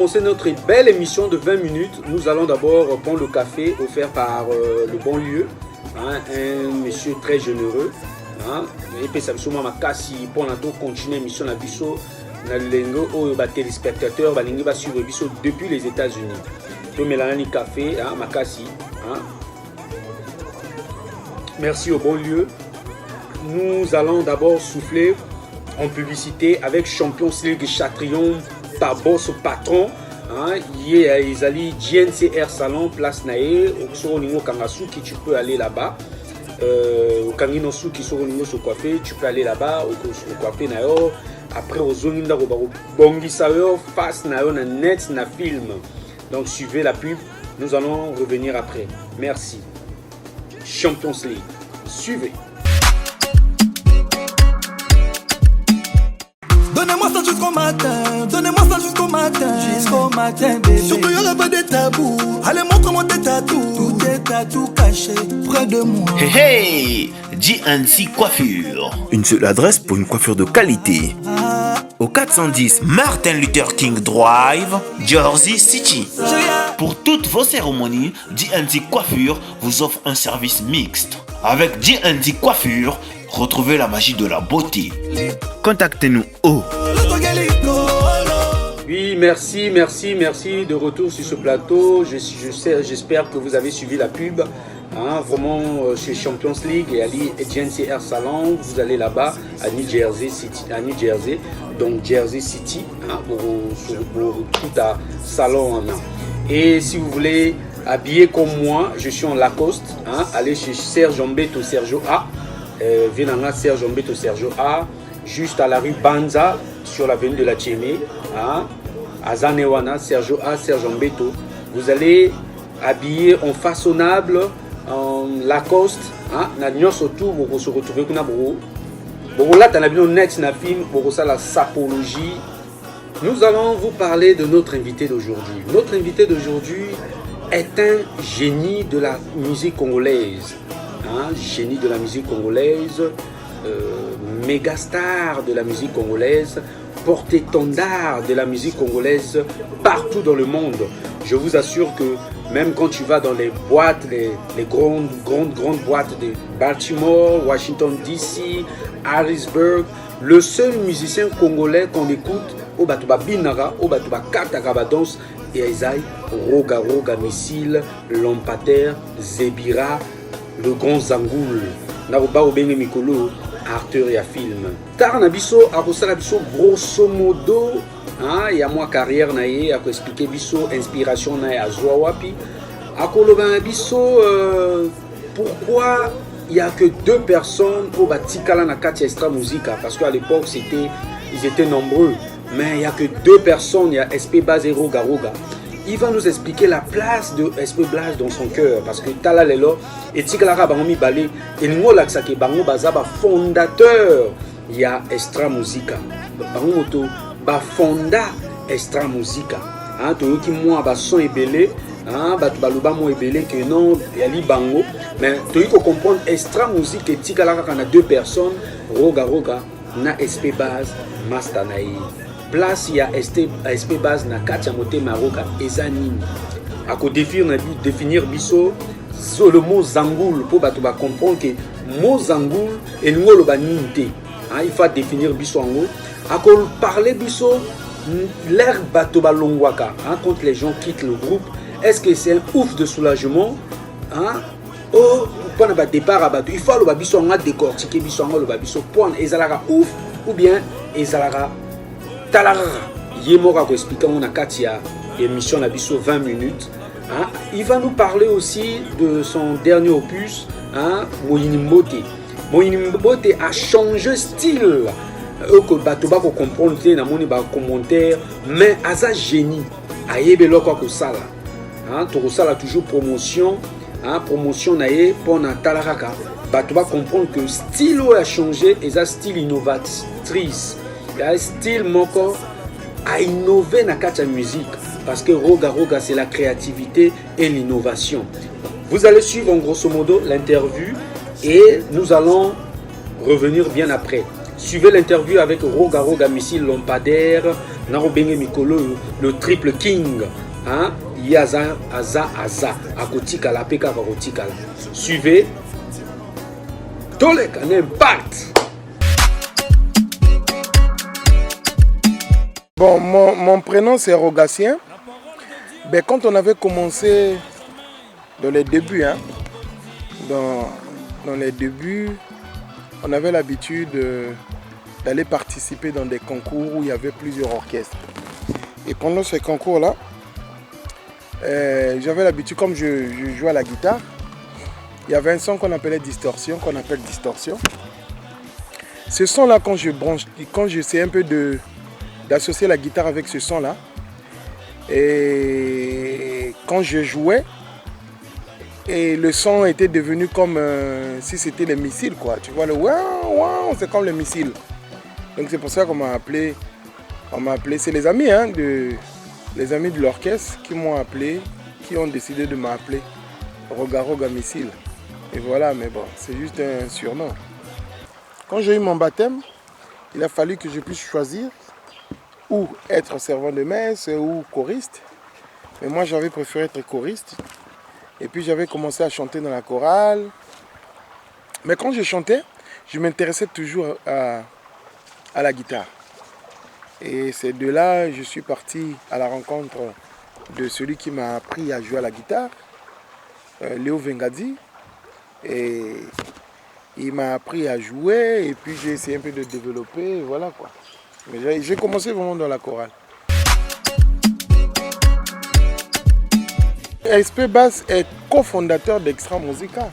commencer notre belle émission de 20 minutes, nous allons d'abord prendre le café offert par le bon lieu, hein, un monsieur très généreux. Hein, et puis ça me souvient makasi pour continuer l'émission na biso na lengo o ba téléspectateurs ba lingi ba suivre biso depuis les États-Unis. To melani café hein, makasi hein. Merci au bon lieu. Nous allons d'abord souffler en publicité avec Champions League Chatrion par boss patron. Hein, ils allaient GNCR Salon Place Nae au niveau Kangasuki, tu peux aller là-bas. Au Kanginosu qui sont au niveau se coiffer, tu peux aller là-bas au coiffer nayo. Après au zone d'Aro Bongi Sayo face nayo na net na film. Donc suivez la pub, nous allons revenir après. Merci. Champions League. Suivez. Donnez-moi ça jusqu'au matin, donnez-moi ça jusqu'au matin. Jusqu'au matin, bébé. Surtout il n'y aura pas de tabou. Allez, montre-moi tes tatous. Tout est tatou caché près de moi. Hey hey, GNC Coiffure. Une seule adresse pour une coiffure de qualité. Au 410 Martin Luther King Drive, Jersey City. Pour toutes vos cérémonies, GNC Coiffure vous offre un service mixte. Avec GNC Coiffure, retrouvez la magie de la beauté. Contactez-nous au... Oui, merci de retour sur ce plateau. J'espère que vous avez suivi la pub. Hein, vraiment chez Champions League et à GNCR Salon, vous allez là-bas à New Jersey City, donc Jersey City, hein, pour tout à salon. Hein. Et si vous voulez habiller comme moi, je suis en Lacoste. Hein, allez chez Serge Mbeto Sergio A. Venanga Serge Mbeto Sergio A, juste à la rue Banza sur l'avenue de la Tchémé, hein, à Zanewana Sergio A, Serge Mbeto. Vous allez habiller en façonnable, en Lacoste, hein, na nyonso tout pour se retrouver kuna bro. Bon là t'as bien net na film pour ça la sapologie. Nous allons vous parler de notre invité d'aujourd'hui. Notre invité d'aujourd'hui est un génie de la musique congolaise. Hein, génie de la musique congolaise, méga star de la musique congolaise, porte-étendard de la musique congolaise partout dans le monde. Je vous assure que même quand tu vas dans les boîtes, les grandes boîtes de Baltimore, Washington DC, Harrisburg, le seul musicien congolais qu'on écoute, au Batuba Binara, au Batuba Katakabadons, et Isaï, Roga Missile, Lampater, Zebira, le grand Zangoul, Naruba Obenge Mikolo, acteur et film. Tar Nabiso, Akosala Biso, grosso modo, il y a moi carrière naïe, à expliquer Biso, inspiration naïe à Zouawapi. Akoloba Biso, pourquoi il n'y a que 2 personnes au Batikala Nakati Extra Musica? Parce qu'à l'époque, ils étaient nombreux, mais il n'y a que 2 personnes, il y a SP Bazero Garoga. Il va nous expliquer la place de SP Blaze dans son cœur. Parce que Tala Lelo et Tikalara Bangomi Balé et Ngolaksake Bango Bazaba fondateur. Il y a Extra Musica. Bangomoto ba fonda Extra Musica. Hein, to yoki moi ba son ebele, hein, ba baluba mo ebele que non, yali bango. Mais to yiko comprendre Extra Musica et Tikalara kana 2 personnes, Roga na SP Base Master Naï. Place il y a SP Base na katia moté maroka ezanini. Ako définir biso le mot zangoul pour bato ba comprendre que mot zangoul et ngolo ba ninte. Il faut définir biso ngo. Ako parler biso l'air bato ba longwaka quand les gens quittent le groupe, est-ce que c'est un ouf de soulagement hein? Oh, pendant le départ à bato, il faut le babiso nga décortiquer biso ngo le babiso point ezalaka ouf ou bien ezalaka Talara, Yemora ko expliquer on a Katia émission la biso 20 minutes. Hein? Il va nous parler aussi de son dernier opus, hein? Moyini Mbote. Moyini Mbote a changé style. Que Batoba ko comprendre na moni ba commentaire, mais asa génie. Ayebe loko ko sala. Hein? To sala toujours promotion, hein? Promotion naé pour na Talaraka. Batoba comprendre que style a changé et ça style innovatrice. Le style moko a innové na katia musique parce que Roga c'est la créativité et l'innovation. Vous allez suivre en grosso modo l'interview et nous allons revenir bien après. Suivez l'interview avec Roga Missile Lampadaire, Narobenge Mikolo, le triple king. Hein? Yaza, Aza, Akotika, la Peka, Akotika. Suivez. Tolek, un impact. Bon, mon prénom c'est Rogatien. Ben, quand on avait commencé dans les débuts, hein, dans les débuts, on avait l'habitude d'aller participer dans des concours où il y avait plusieurs orchestres. Et pendant ces concours-là, j'avais l'habitude, comme je jouais à la guitare, il y avait un son qu'on appelle distorsion. Ce son-là, quand j'essaie un peu d'associer la guitare avec ce son-là, et quand je jouais, et le son était devenu comme si c'était les missiles, quoi. Tu vois, le waouh, c'est comme les missiles. Donc c'est pour ça qu'on m'a appelé. C'est les amis, hein, les amis de l'orchestre qui m'ont appelé, qui ont décidé de m'appeler Roga Roga Missile. Et voilà, mais bon, c'est juste un surnom. Quand j'ai eu mon baptême, il a fallu que je puisse choisir ou être servant de messe ou choriste. Mais moi, j'avais préféré être choriste. Et puis, j'avais commencé à chanter dans la chorale. Mais quand je chantais, je m'intéressais toujours à la guitare. Et c'est de là je suis parti à la rencontre de celui qui m'a appris à jouer à la guitare, Léo Vengadi. Et il m'a appris à jouer et puis j'ai essayé un peu de développer, et voilà quoi. Mais j'ai commencé vraiment dans la chorale. SP Bass est cofondateur d'Extra Musica.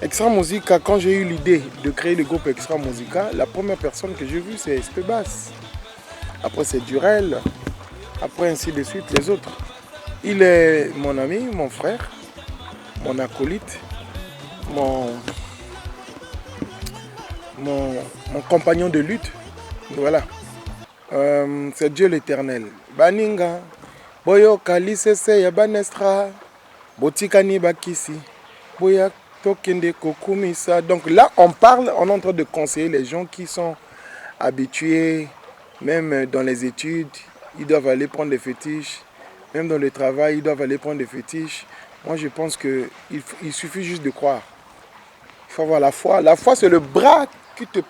Extra Musica, quand j'ai eu l'idée de créer le groupe Extra Musica, la première personne que j'ai vue c'est SP Bass. Après c'est Durel, après ainsi de suite les autres. Il est mon ami, mon frère, mon acolyte, mon compagnon de lutte. Voilà. C'est Dieu l'éternel. Baninga, Boyo Kalisese Yabanestra, Botikani Bakisi, Boya Tokende Kokumisa. Donc là, on est en train de conseiller les gens qui sont habitués, même dans les études, ils doivent aller prendre des fétiches. Même dans le travail, ils doivent aller prendre des fétiches. Moi, je pense qu'il suffit juste de croire. Il faut avoir la foi. La foi, c'est le bras qui te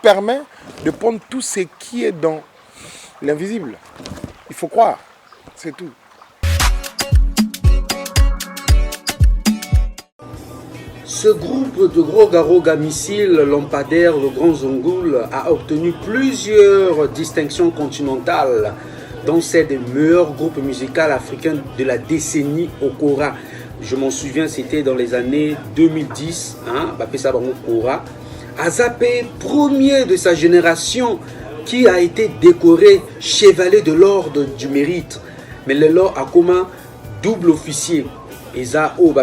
permet de prendre tout ce qui est dans l'invisible. Il faut croire. C'est tout. Ce groupe de Roga Roga Missile, Lampadaire, le Grand Zongoul a obtenu plusieurs distinctions continentales, dont celle des meilleurs groupes musicaux africains de la décennie Okora. Je m'en souviens, c'était dans les années 2010, Bapesa Bango Okora. Azapé, premier de sa génération, qui a été décoré chevalier de l'ordre du mérite. Mais le lord a comme double officier. Il faut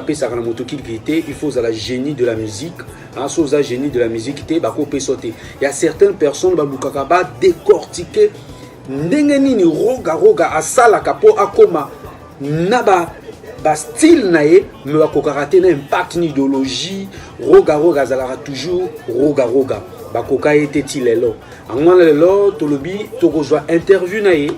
la génie de la musique. Génie de la musique, il y a certaines personnes qui décortiquer ndengeni roga roga asala kapo akoma naba style nae me bakokaraté na impact ni idéologie roga roga zalaka toujours roga roga bakoka été tilelo angwana lelo tolobi tokozwa interview nae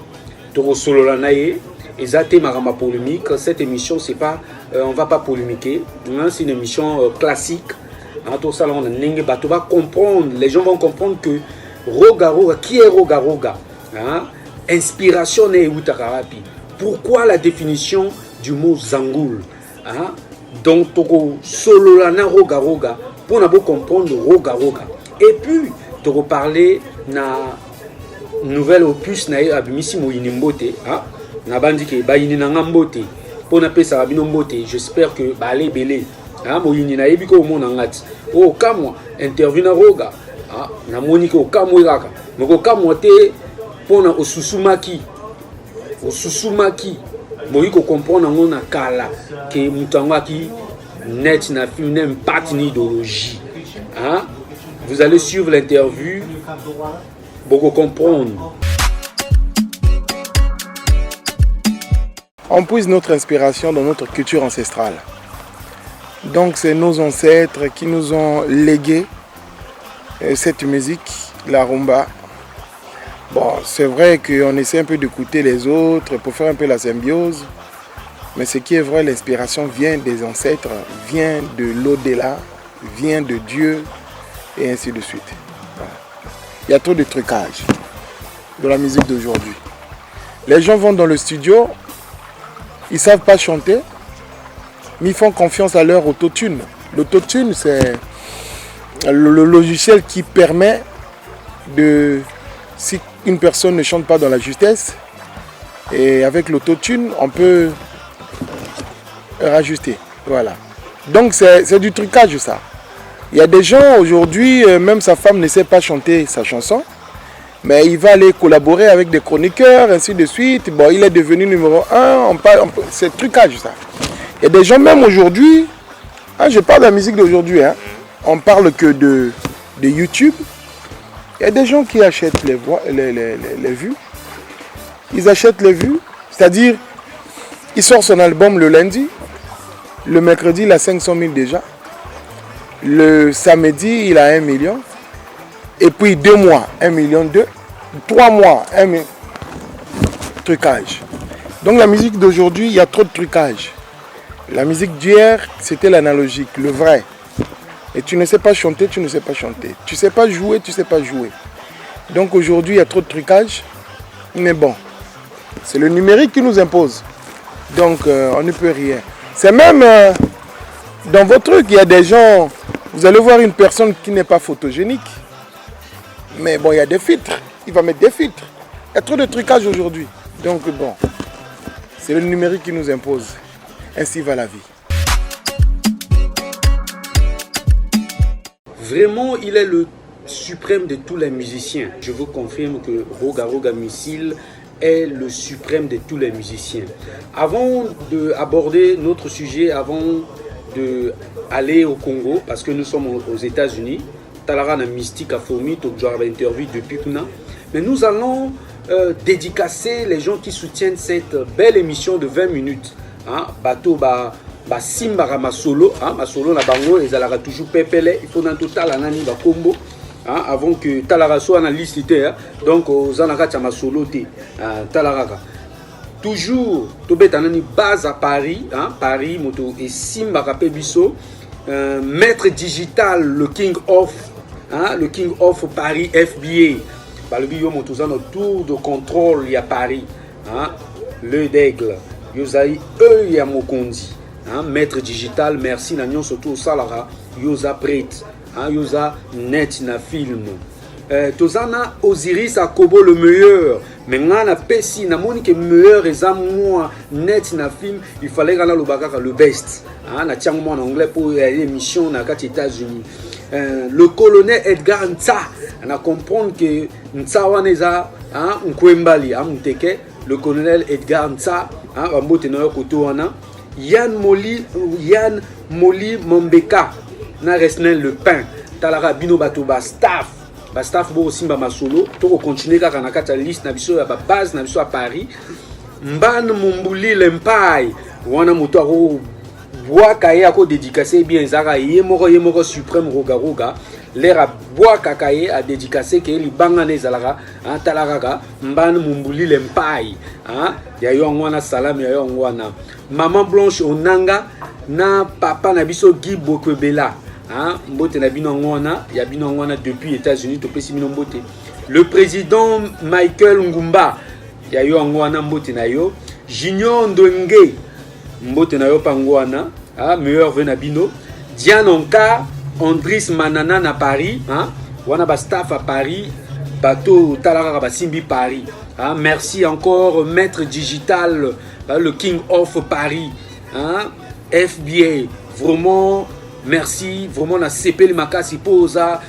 toko solola nae ezate marama polémique. Cette émission c'est pas on va pas polémiquer, c'est une émission classique. Tout ça on va comprendre, les gens vont comprendre que roga roga, qui est roga roga, inspiration et utakarapi. Pourquoi la définition du mot zangoul, donc toko solo la na roga roga pour na comprendre roga roga. Et puis toko parler na nouvelle opus na abimisi moyini mbote, na bandi ke bayini na ngambote pour na pesa babino mbote. J'espère que balé belé moyini na yebi ko mona ngati o kamwa interview na roga na moni ko kamwa iraka moko kamwa te pona osusumaki moyi ko comprendre ngona kala ke mutangaki net na film n'impact ni idéologie. Vous allez suivre l'interview pour comprendre. On puise notre inspiration dans notre culture ancestrale. Donc c'est nos ancêtres qui nous ont légué cette musique, la rumba. Bon, c'est vrai qu'on essaie un peu d'écouter les autres pour faire un peu la symbiose. Mais ce qui est vrai, l'inspiration vient des ancêtres, vient de l'au-delà, vient de Dieu, et ainsi de suite. Voilà. Il y a trop de trucage dans la musique d'aujourd'hui. Les gens vont dans le studio, ils ne savent pas chanter, mais ils font confiance à leur autotune. L'autotune, c'est le logiciel qui permet de, si une personne ne chante pas dans la justesse, et avec l'autotune, on peut rajuster. Voilà. Donc c'est du trucage ça. Il y a des gens aujourd'hui, même sa femme ne sait pas chanter sa chanson, mais il va aller collaborer avec des chroniqueurs, ainsi de suite. Bon, il est devenu numéro 1, c'est trucage ça. Il y a des gens même aujourd'hui, je parle de la musique d'aujourd'hui, on parle que de YouTube. Il y a des gens qui achètent les vues. Ils achètent les vues, c'est-à-dire, il sort son album le lundi, le mercredi il a 500 000 déjà, le samedi il a 1 million, et puis 2 mois, 1,2 million, 3 mois, 1 million. Trucage. Donc la musique d'aujourd'hui, il y a trop de trucage. La musique d'hier, c'était l'analogique, le vrai. Et tu ne sais pas chanter, tu ne sais pas chanter. Tu ne sais pas jouer, tu ne sais pas jouer. Donc aujourd'hui, il y a trop de trucage. Mais bon, c'est le numérique qui nous impose. Donc on ne peut rien. C'est même dans vos trucs, il y a des gens, vous allez voir une personne qui n'est pas photogénique. Mais bon, il y a des filtres. Il va mettre des filtres. Il y a trop de trucage aujourd'hui. Donc bon, c'est le numérique qui nous impose. Ainsi va la vie. Vraiment, il est le suprême de tous les musiciens. Je vous confirme que Roga Roga Missile est le suprême de tous les musiciens. Avant d'aborder notre sujet, avant d'aller au Congo, parce que nous sommes aux États-Unis, Talara na mystique a fourmi, tout genre d'interview depuis Kuna, mais nous allons dédicacer les gens qui soutiennent cette belle émission de 20 minutes. Bateau Simba Masolo, Masolo na bango ezalaka toujours pepele, il faut dans total anani ba combo avant que Talara soit na liste donc ozanaka cha Masolo te Talaraka. Toujours tobeta nani base à Paris, Paris moto et Simba Kapebiso, maître digital le King of Paris FBA. Balobi yo moto zana tour de contrôle ya Paris, l'œil d'aigle. Yosaï ya Mokondi, maître digital, merci Nagnon surtout au Salara, Yosa prête, Yosa net na film. Tozana Osiris Akobo le meilleur, mais on a pessi na moni que meilleur et moi net na film, il fallait gana le bagaka le best. Na tiang moi en anglais pour l'émission na quatre États-Unis. Le colonel Edgar Ntsa, on a comprendre que Ntsa waneza, Nkwembali, Muteke. Le colonel Edgar Ntsa, Yann Moli Mombeka, na Resnel Le Pain, Talara Bino Batoba staff bo Simba Masolo, to continuer kaka na kata liste na biso ya ba base na biso à Paris. Mban Mumbuli Lempai, wana moto ako boaka ye ako dédicacé bien zara ye moko suprême Roga l'air bois kakaye a dédicacé que li bangane zalaka Talaraka Mban Mumbuli Lempai, ya yo ngwana salam ya yo ngwana maman Blanche Onanga na papa na biso Guy Bokwebela, mbote na bino ngwana ya bino ngwana depuis États-Unis to pesi bino mbote. Le président Michael Ngumba ya yo ngwana mbote na yo. Junior Ndwenge mbote na yo pangwana, meilleur vena bino. Diane Onka, Andris Manana na Paris, wana ba staff à Paris, bateau Talara Basimbi Paris. Merci encore maître digital, le King of Paris, FBA, vraiment merci, vraiment na CP le makasi posa,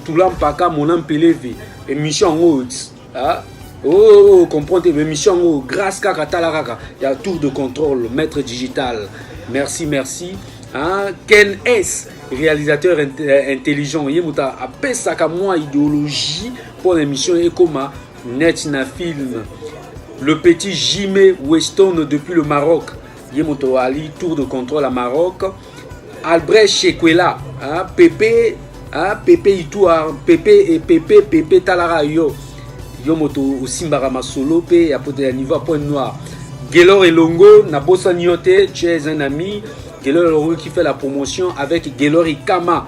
tulam paka monam peleve, émission haute, comprendre émission grâce kaka Talaraka, il y a tour de contrôle, maître digital, merci. Ken S, réalisateur intelligent, yemuta apesaka moi idéologie pour l'émission et comme net na film. Le petit Jimé Weston depuis le Maroc, yemuto Ali tour de contrôle à Maroc. Albrecht Chekwela, Pépé Itouar, Pépé Talara yo. yo moto osimbaka masolo pe ya pote ya niveau à point noir. Gaylor Elongo na bossa nyote, tu es un ami. Gaylor Elongo qui fait la promotion avec Gaylor Ikama,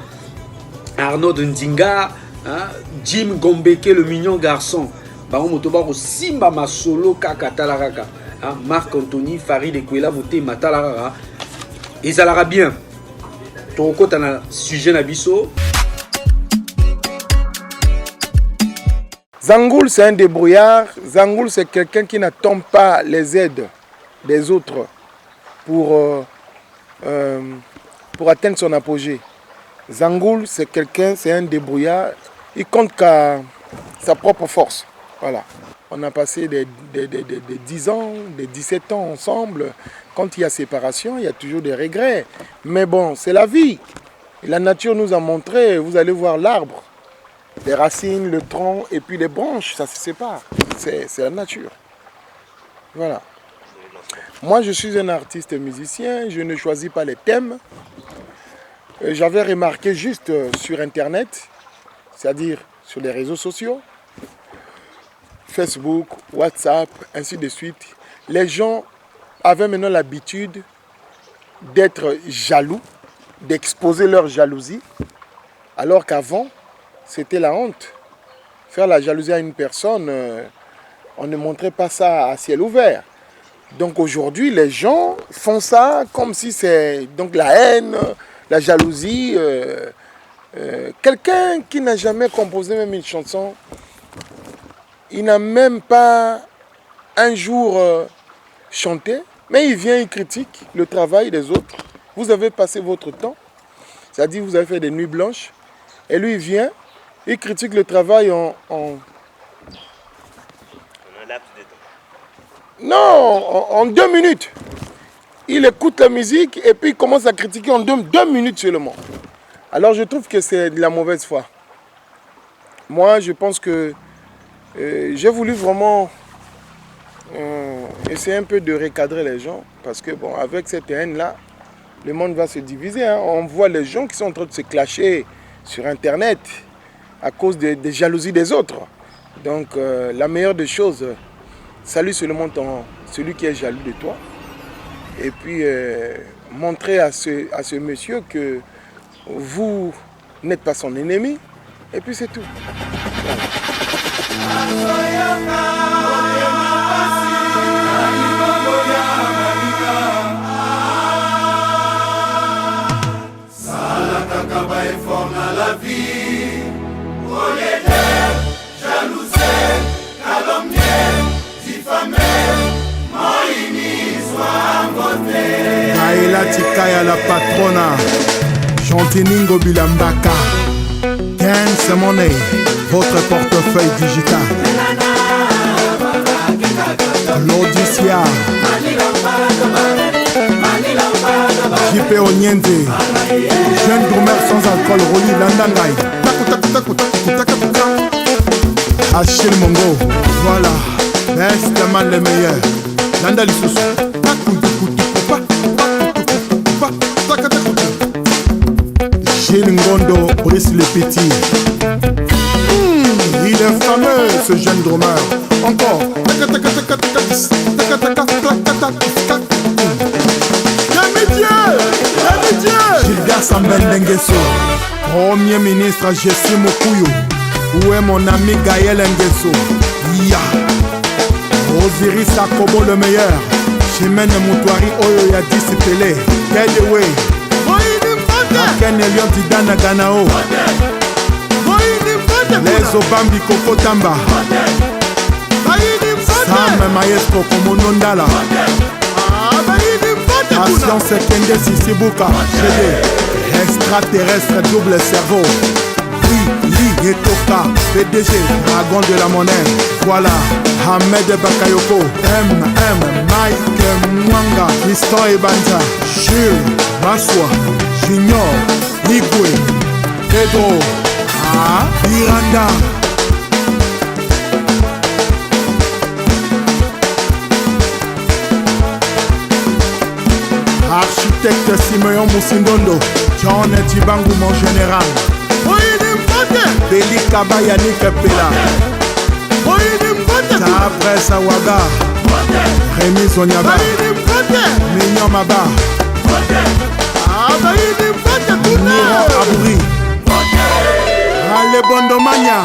Arnaud Ndinga, hein, Jim Gombeke le mignon garçon. Baron motoba osimba masolo kaka talaraka. Hein, Marc Anthony Farid Ekwela moté matalaraka. Ils allaient bien. Ton côté un sujet nabiso. Zangoul, c'est un débrouillard. Zangoul, c'est quelqu'un qui n'attend pas les aides des autres pour atteindre son apogée. Zangoul, c'est quelqu'un, c'est un débrouillard. Il compte qu'à sa propre force. Voilà. On a passé des 10 ans, des 17 ans ensemble. Quand il y a séparation, il y a toujours des regrets. Mais bon, c'est la vie. Et la nature nous a montré, vous allez voir l'arbre. Les racines, le tronc et puis les branches, ça se sépare. C'est la nature. Voilà. Moi, je suis un artiste musicien, je ne choisis pas les thèmes. J'avais remarqué juste sur Internet, c'est-à-dire sur les réseaux sociaux, Facebook, WhatsApp, ainsi de suite. Les gens avaient maintenant l'habitude d'être jaloux, d'exposer leur jalousie, alors qu'avant, c'était la honte. Faire la jalousie à une personne, on ne montrait pas ça à ciel ouvert. Donc aujourd'hui, les gens font ça comme si c'est donc la haine, la jalousie. Quelqu'un qui n'a jamais composé même une chanson, il n'a même pas un jour chanté, mais il vient, il critique le travail des autres. Vous avez passé votre temps, c'est-à-dire vous avez fait des nuits blanches, et lui il vient, il critique le travail en non, en 2 minutes. Il écoute la musique et puis il commence à critiquer en 2 minutes seulement. Alors je trouve que c'est de la mauvaise foi. Moi, je pense que j'ai voulu vraiment essayer un peu de recadrer les gens. Parce que bon, avec cette haine-là, le monde va se diviser. Hein. On voit les gens qui sont en train de se clasher sur Internet à cause des jalousies des autres. Donc la meilleure des choses, salue seulement celui qui est jaloux de toi. Et puis montrer à ce monsieur que vous n'êtes pas son ennemi. Et puis c'est tout. Gaëla Tikaya la patrona, Chantiningo Bilambaka, 15 monnaie, votre portefeuille digital. L'Odicia, JP Onyende, jeune drummer sans alcool, Roli Landangai. Achille Mongo, voilà, best man le meilleur. Nanda Lissousou. Gilles Ngondo, Brice le Petit. Il est fameux ce jeune drummer. Encore. Gilbert Sambel Ndengeso, Premier ministre Jessie Mokuyo. Où est mon ami Gaël Ngeso? Ya Osiris Akobo le meilleur. Chimène Moutouari Oyo ya discipelé. Kedeway Aken Elion Didana Ganao. Les Obambi Koko Tamba. Sam Maestro Komonondala. Patience Kende Sisibuka. Extraterrestre double cerveau. Li Etoka, PDG, dragon de la monnaie. Voilà, Ahmed Bakayoko, Mike Mwanga, Tristan Ebanza, Jules, Maswa, Junior, Igwe, Pedro, Miranda. Architecte Simeon Moussindondo, John Tibangu mon général. Beli Kabaya Nika Pela. Après Sawaga, Rémi Sonyaba, Mignon Maba, Niro Abouri, Ale Bondomania,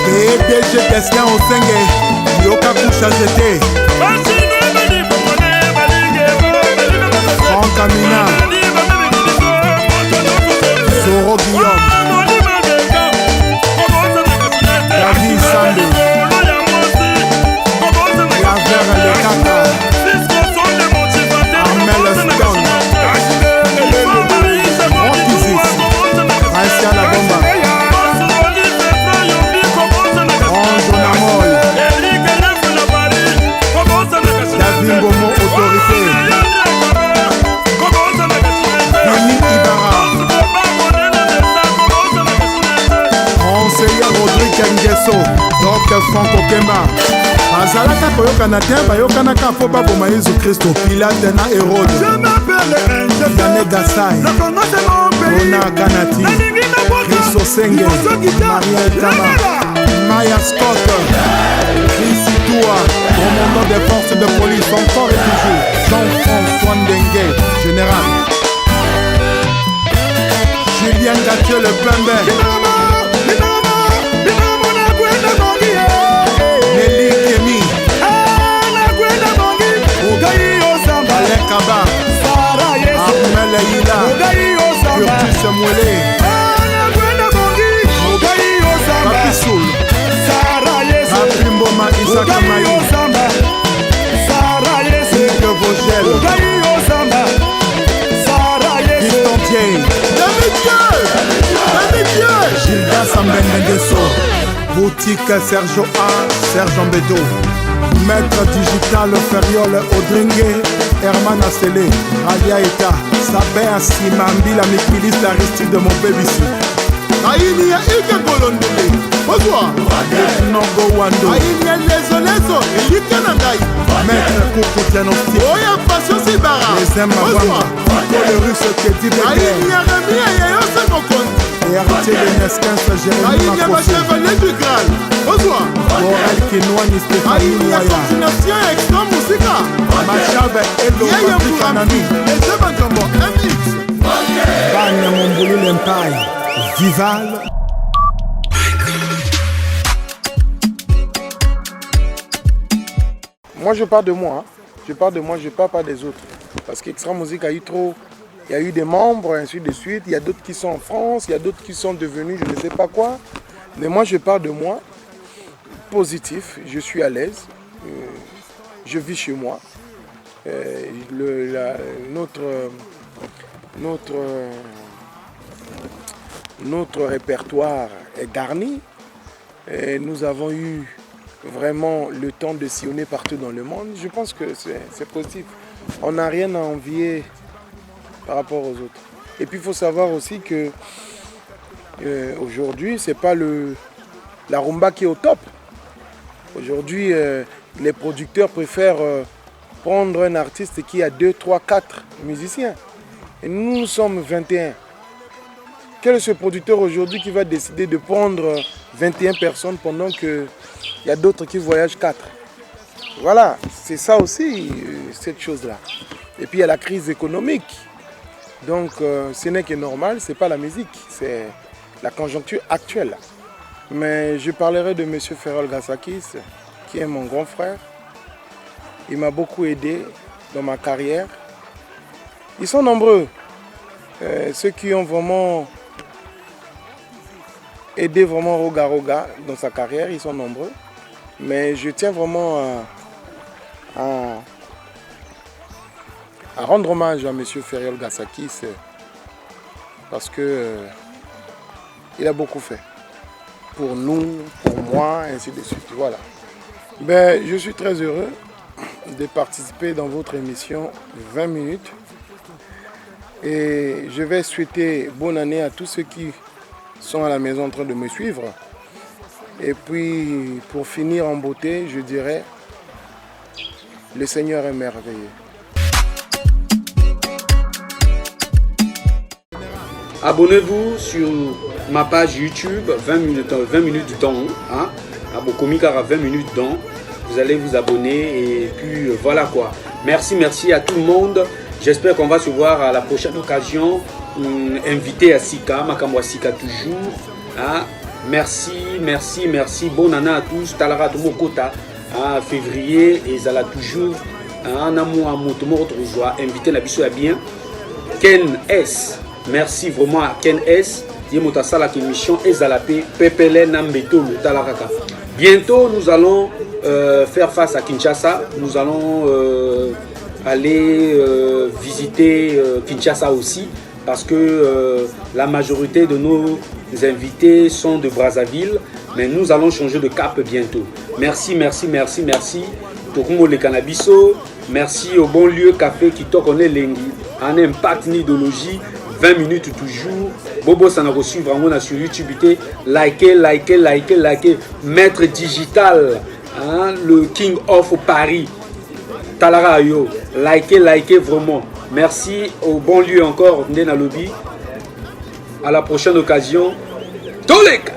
PDG Destin au Senge, Yoka Koucha Zete, Franck Amina, Soro Guillaume, David Sande, La Verre Le Kaka, Armel Stone, Rockizis, Aïsia La Bomba, Ange Namoy, David Bomo Autorité, Denis Ibarra, Conseiller Rodrigue Nguesso, Dr Franco Kemba. Azalaka koyokana te bayokanaka mpo baboma Yesu Kristo Pilate na Hérode Yane Gasai Ona Ganati Christo Senge Maria Etama Maya Scott Chrissy Toua commandant des forces de police encore et toujours Jean-François Ndengue général Julien Gathieu le Pembe Nelly Kemi Alain Kaba Ahmed Leïla Curtis Mouelé Papi Soul Papi Mboma Isaac Maï Hugues Vogel Victor Dieye Gilda Sambendengeso Boutique Sergio A, Serge Ambedo Maître Digital Feriol Odringue Herman Assele Radia Eta Sabé Simambi la Mikiliste Aristide de mon BBC Aïni ya Ike Golondele Bonsoir Nongo Wando Aïni ya Lezo Elike Nangai Maître Koukou Dianosti Oya Passion Sibara Les Bonsoir Le russe Kedi Bebe Aïni ya Remi ya Yose Mokondi Et héritier de Nesquins Jérémy Makoso Aïni ya Chevalier du Graal Bonsoir Morel Kinoani Stéphanie Moya Aïni ya Continuation Extra Musica Machave Edo Patrick Anani Les Evanjambo MX Banya Mombouli L'Empire Vival. Moi je parle de moi, hein. Je parle de moi, je parle pas des autres. Parce qu'Extra Musique a eu trop, il y a eu des membres, ainsi de suite. Il y a d'autres qui sont en France, il y a d'autres qui sont devenus je ne sais pas quoi. Mais moi je parle de moi, positif, je suis à l'aise, je vis chez moi. Notre répertoire est garni. Et nous avons eu vraiment le temps de sillonner partout dans le monde. Je pense que c'est positif. On n'a rien à envier par rapport aux autres. Et puis il faut savoir aussi que aujourd'hui, ce n'est pas la rumba qui est au top. Aujourd'hui, les producteurs préfèrent prendre un artiste qui a 2, 3, 4 musiciens. Et nous sommes 21. Quel est ce producteur aujourd'hui qui va décider de prendre 21 personnes pendant qu'il y a d'autres qui voyagent 4? Voilà, c'est ça aussi, cette chose-là. Et puis il y a la crise économique. Donc ce n'est que normal, ce n'est pas la musique, c'est la conjoncture actuelle. Mais je parlerai de M. Ferrol Gassakis, qui est mon grand frère. Il m'a beaucoup aidé dans ma carrière. Ils sont nombreux. Ceux qui ont vraiment aidé vraiment Roga Roga dans sa carrière, ils sont nombreux. Mais je tiens vraiment à rendre hommage à M. Ferrol Gassakis parce que il a beaucoup fait pour nous, pour moi, ainsi de suite. Voilà. Ben, je suis très heureux de participer dans votre émission 20 minutes. Et je vais souhaiter bonne année à tous ceux qui sont à la maison en train de me suivre. Et puis, pour finir en beauté, je dirais, le Seigneur est merveilleux. Abonnez-vous sur ma page YouTube, 20 minutes du temps. Hein? Abokomikara 20 minutes dans. Vous allez vous abonner et puis voilà quoi. Merci à tout le monde. J'espère qu'on va se voir à la prochaine occasion. Invité à Sika, Makamwa Sika toujours. Hein? Merci. Bonne année à tous. Talara Tomokota. Février et Zala toujours. Un amour à Motomo joie. Invité la biso à bien. Ken S. Merci vraiment à Ken S. Yemota Salak émission et Zalapé. Pepele Nambeto Talaraka. Bientôt nous allons faire face à Kinshasa. Nous allons aller visiter Kinshasa aussi. Parce que la majorité de nos invités sont de Brazzaville, mais nous allons changer de cap bientôt. Merci. Tokumo le Cannabiso, merci au bon lieu café qui connaît Lengi, en impact idéologie, 20 minutes toujours. Bobo ça n'a reçu vraiment sur YouTube, likez, Maître Digital, hein, le King of Paris, Talara Ayo, likez vraiment. Merci au bon lieu encore, Ndena Lobby. À la prochaine occasion. Toleka!